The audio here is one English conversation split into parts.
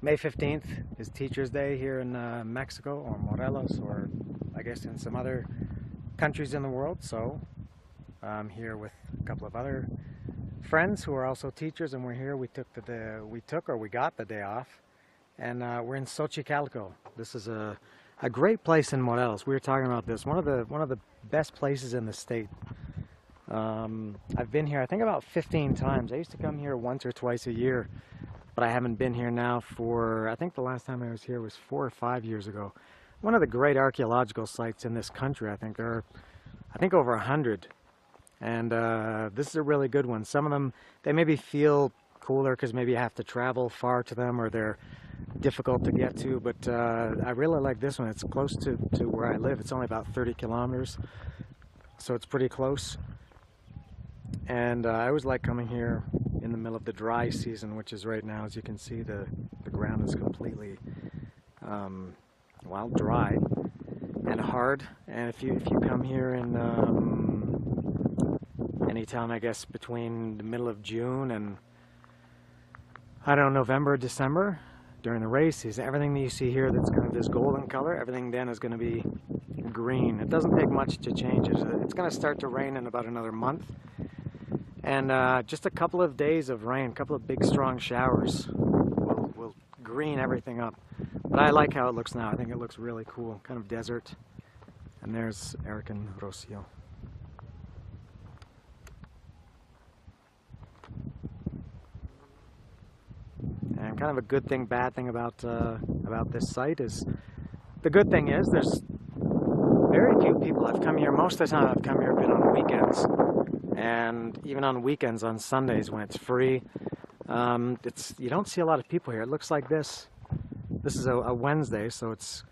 May 15th is Teachers Day here in Mexico, or Morelos, or I guess in some other countries in the world. So I'm here with a couple of other friends who are also teachers, and we're here. We got the day off, and we're in Xochicalco. This is a great place in Morelos. We were talking about this. One of the best places in the state. I've been here I think about 15 times. I used to come here once or twice a year, but I haven't been here now for, I think the last time I was here was 4 or 5 years ago. One of the great archaeological sites in this country. I think there are, over 100, and this is a really good one. Some of them, they maybe feel cooler because maybe you have to travel far to them, or they're difficult to get to, but I really like this one. It's close to where I live. It's only about 30 kilometers, so it's pretty close. And I always like coming here in the middle of the dry season, which is right now. As you can see, the ground is completely dry and hard. And if you come here in anytime, I guess, between the middle of June and, I don't know, November, December, during the race season, everything that you see here that's kind of this golden color, everything then is going to be green. It doesn't take much to change it. It's going to start to rain in about another month. And just a couple of days of rain, a couple of big strong showers will green everything up. But I like how it looks now. I think it looks really cool, kind of desert. And there's Eric and Rocio. And kind of a good thing, bad thing about this site is, the good thing is there's very few people. I've come here, most of the time I've come here, been on weekends. And even on weekends, on Sundays when it's free, you don't see a lot of people here. It looks like this. This is a Wednesday, so it's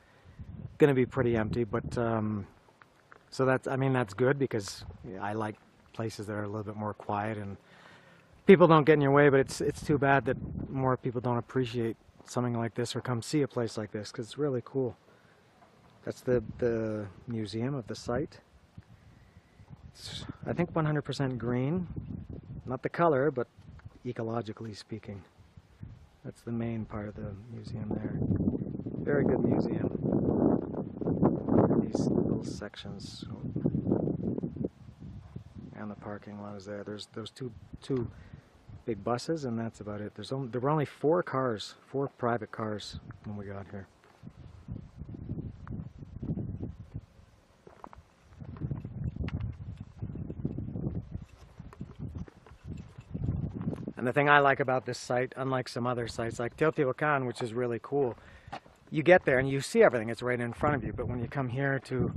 going to be pretty empty. But so that's good, because I like places that are a little bit more quiet and people don't get in your way. But it's too bad that more people don't appreciate something like this or come see a place like this, because it's really cool. That's the museum of the site. It's, I think, 100% green. Not the color, but ecologically speaking. That's the main part of the museum there. Very good museum. These little sections. And the parking lot is there. There's those two big buses, and that's about it. There were only 4 private cars when we got here. And the thing I like about this site, unlike some other sites like Teotihuacan, which is really cool, you get there and you see everything. It's right in front of you. But when you come here to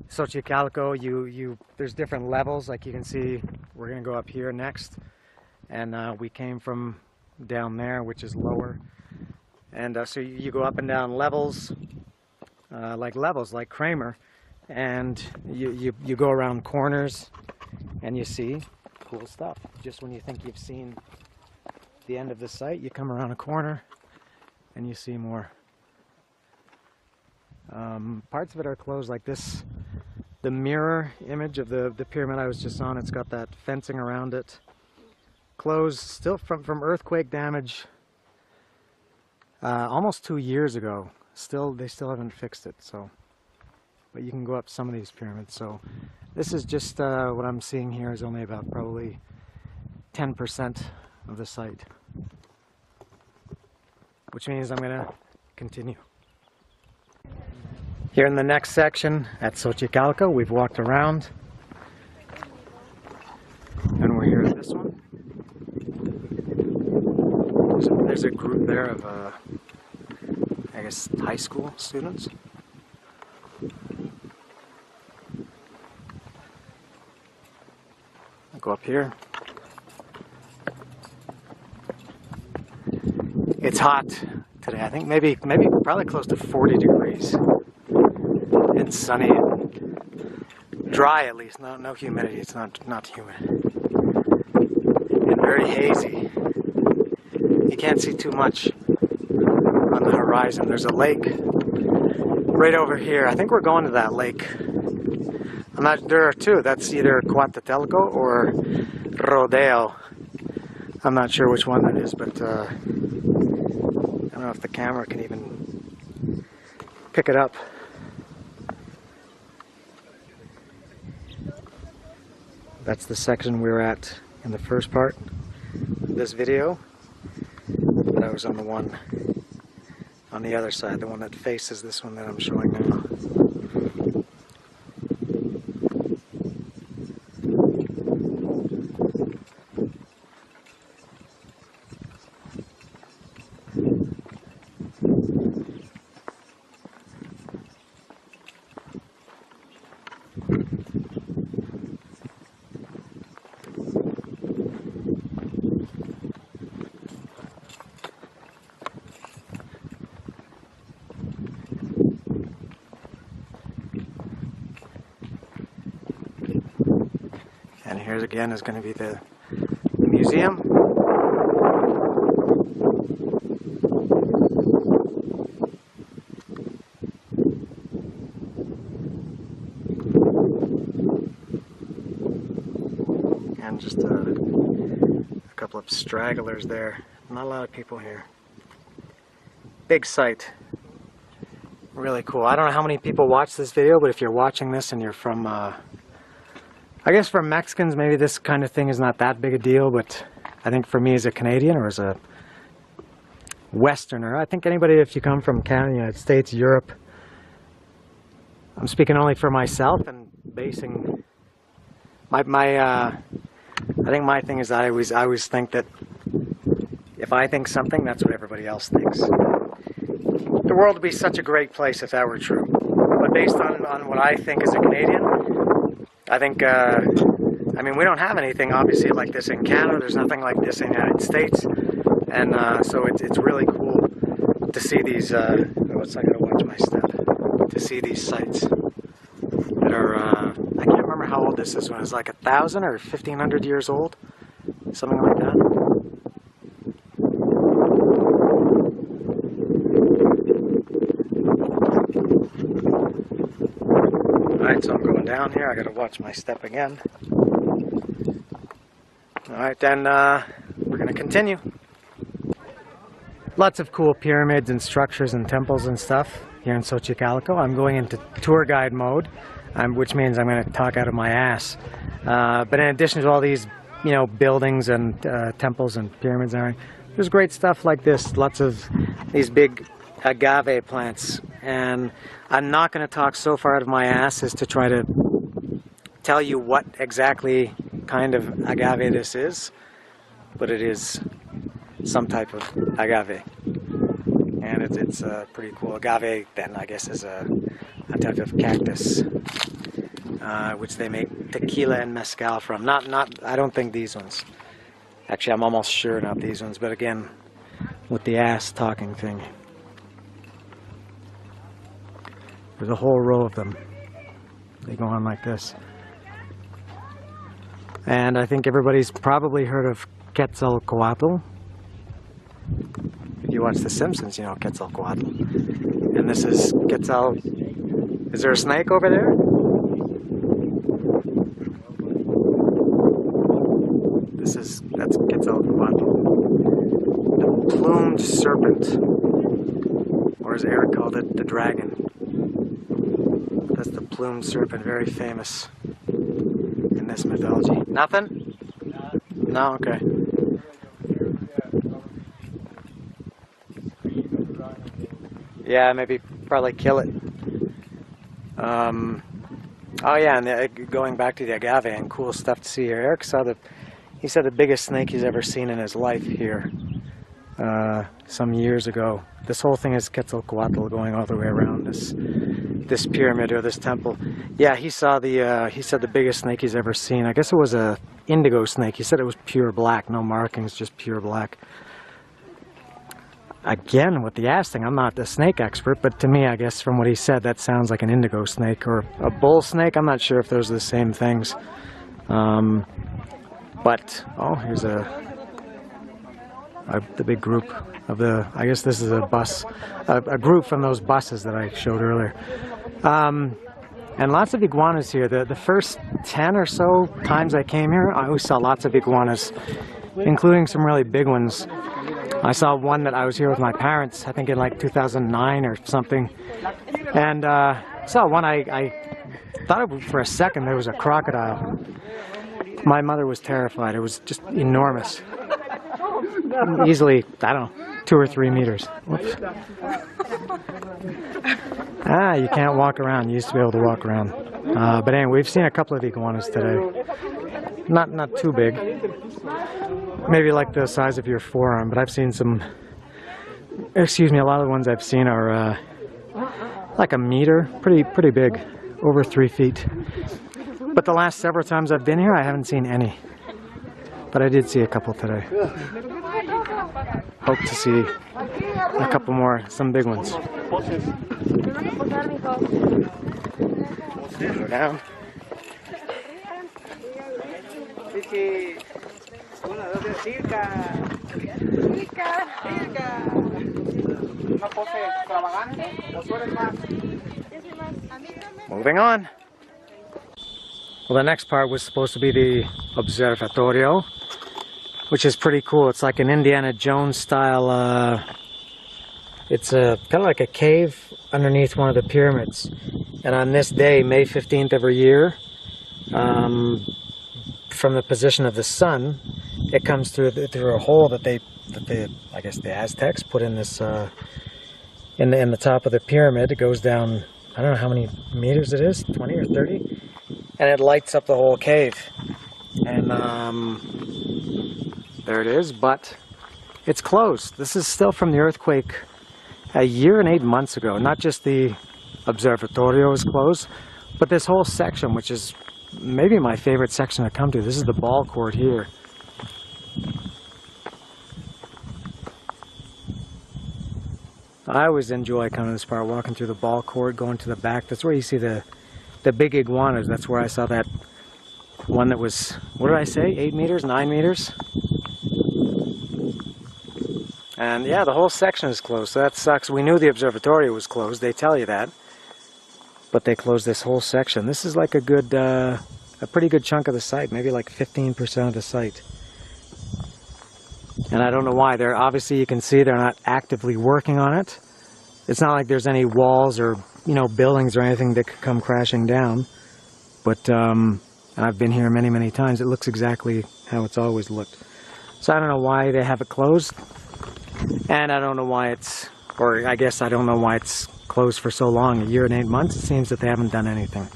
Xochicalco, there's different levels. Like you can see, we're going to go up here next, and we came from down there, which is lower. And so you go up and down levels, like Kramer, and you go around corners, and you see cool stuff. Just when you think you've seen the end of the site, you come around a corner and you see more. Parts of it are closed, like this, the mirror image of the pyramid I was just on. It's got that fencing around it. Closed still from earthquake damage almost 2 years ago. They still haven't fixed it. So, but you can go up some of these pyramids. So this is just what I'm seeing here is only about probably 10% of the site, which means I'm going to continue. Here in the next section at Xochicalco, we've walked around, and we're here at this one. There's a group there of, I guess, high school students. I'll go up here. It's hot today. I think maybe probably close to 40 degrees. And sunny and dry, at least. No humidity. It's not humid. And very hazy. You can't see too much on the horizon. There's a lake right over here. I think we're going to that lake. There are 2. That's either Cuatatelco or Rodeo. I'm not sure which one that is, but don't know if the camera can even pick it up. That's the section we were at in the first part of this video. But I was on the one on the other side, the one that faces this one that I'm showing now. And here's again is going to be the museum. And just a couple of stragglers there. Not a lot of people here. Big site. Really cool. I don't know how many people watch this video, but if you're watching this and you're from I guess for Mexicans, maybe this kind of thing is not that big a deal, but I think for me as a Canadian or as a Westerner, I think anybody, if you come from Canada, United States, Europe, I'm speaking only for myself and basing I think my thing is that I always think that if I think something, that's what everybody else thinks. The world would be such a great place if that were true. But based on what I think as a Canadian, I think, I mean, we don't have anything obviously like this in Canada. There's nothing like this in the United States. And so it's really cool to see these, I gotta watch my step, to see these sites that are, I can't remember how old this is when it's like 1,000 or 1,500 years old, something like that. Alright, so I'm going down here. I gotta watch my step again. Alright, then we're gonna continue. Lots of cool pyramids and structures and temples and stuff here in Xochicalco. I'm going into tour guide mode, which means I'm going to talk out of my ass. But in addition to all these, you know, buildings and temples and pyramids and everything, there's great stuff like this. Lots of these big agave plants. And I'm not going to talk so far out of my ass as to try to tell you what exactly kind of agave this is, but it is some type of agave, and it's pretty cool. Agave then I guess is a type of cactus, which they make tequila and mezcal from. Not I don't think these ones. Actually, I'm almost sure not these ones, but again, with the ass talking thing. There's a whole row of them. They go on like this. And I think everybody's probably heard of Quetzalcoatl. If you watch The Simpsons, you know Quetzalcoatl. And this is Quetzal. Is there a snake over there? That's Quetzalcoatl. The plumed serpent. Or as Eric called it, the dragon. That's the plumed serpent, very famous in this mythology. Nothing? No, okay. Yeah, maybe probably kill it. Oh yeah, and going back to the agave and cool stuff to see here. Eric saw he said the biggest snake he's ever seen in his life here some years ago. This whole thing is Quetzalcoatl going all the way around this pyramid or this temple. Yeah, he said the biggest snake he's ever seen. I guess it was a indigo snake. He said it was pure black, no markings, just pure black. Again, with the ass thing, I'm not a snake expert, but to me, I guess from what he said, that sounds like an indigo snake or a bull snake. I'm not sure if those are the same things. But, oh, here's the big group of I guess this is a bus, a group from those buses that I showed earlier. And lots of iguanas here. The first 10 or so times I came here, I always saw lots of iguanas, including some really big ones. I saw one that I was here with my parents, I think in like 2009 or something, and saw one I thought for a second there was a crocodile. My mother was terrified. It was just enormous. Easily, I don't know, 2 or 3 meters. Whoops. You can't walk around. You used to be able to walk around. But anyway, we've seen a couple of iguanas today. Not too big. Maybe like the size of your forearm, but I've seen some, excuse me, a lot of the ones I've seen are like a meter, pretty big, over 3 feet. But the last several times I've been here, I haven't seen any. But I did see a couple today. Hope to see a couple more, some big ones. Go down. Moving on. Well, the next part was supposed to be the observatorio, which is pretty cool. It's like an Indiana Jones style, it's kind of like a cave underneath one of the pyramids. And on this day, May 15th every year, from the position of the sun, it comes through a hole that they I guess the Aztecs put in this in the top of the pyramid. It goes down, I don't know how many meters it is, 20 or 30, and it lights up the whole cave. And there it is, but it's closed. This is still from the earthquake a year and 8 months ago. Not just the observatorio is closed, but this whole section, which is maybe my favorite section to come to. This is the ball court here. I always enjoy coming to this part, walking through the ball court, going to the back. That's where you see the big iguanas. That's where I saw that one that was, what did I say, 8 meters, 9 meters? And yeah, the whole section is closed, so that sucks. We knew the observatory was closed, they tell you that. But they closed this whole section. This is like a good, a pretty good chunk of the site, maybe like 15% of the site. And I don't know why. They're obviously, you can see they're not actively working on it. It's not like there's any walls or, you know, buildings or anything that could come crashing down. But, and I've been here many, many times. It looks exactly how it's always looked. So I don't know why they have it closed. And I don't know why it's, or I guess I don't know why it's closed for so long, a year and 8 months. It seems that they haven't done anything.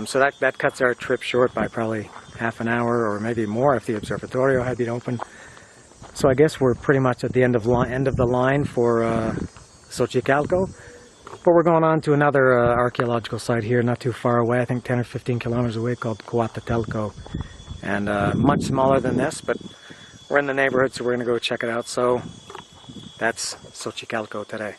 So that cuts our trip short by probably half an hour or maybe more if the observatorio had been open. So I guess we're pretty much at the end of the line for Xochicalco. But we're going on to another archaeological site here not too far away, I think 10 or 15 kilometers away, called Xochicalco. And much smaller than this, but we're in the neighborhood, so we're going to go check it out. So that's Xochicalco today.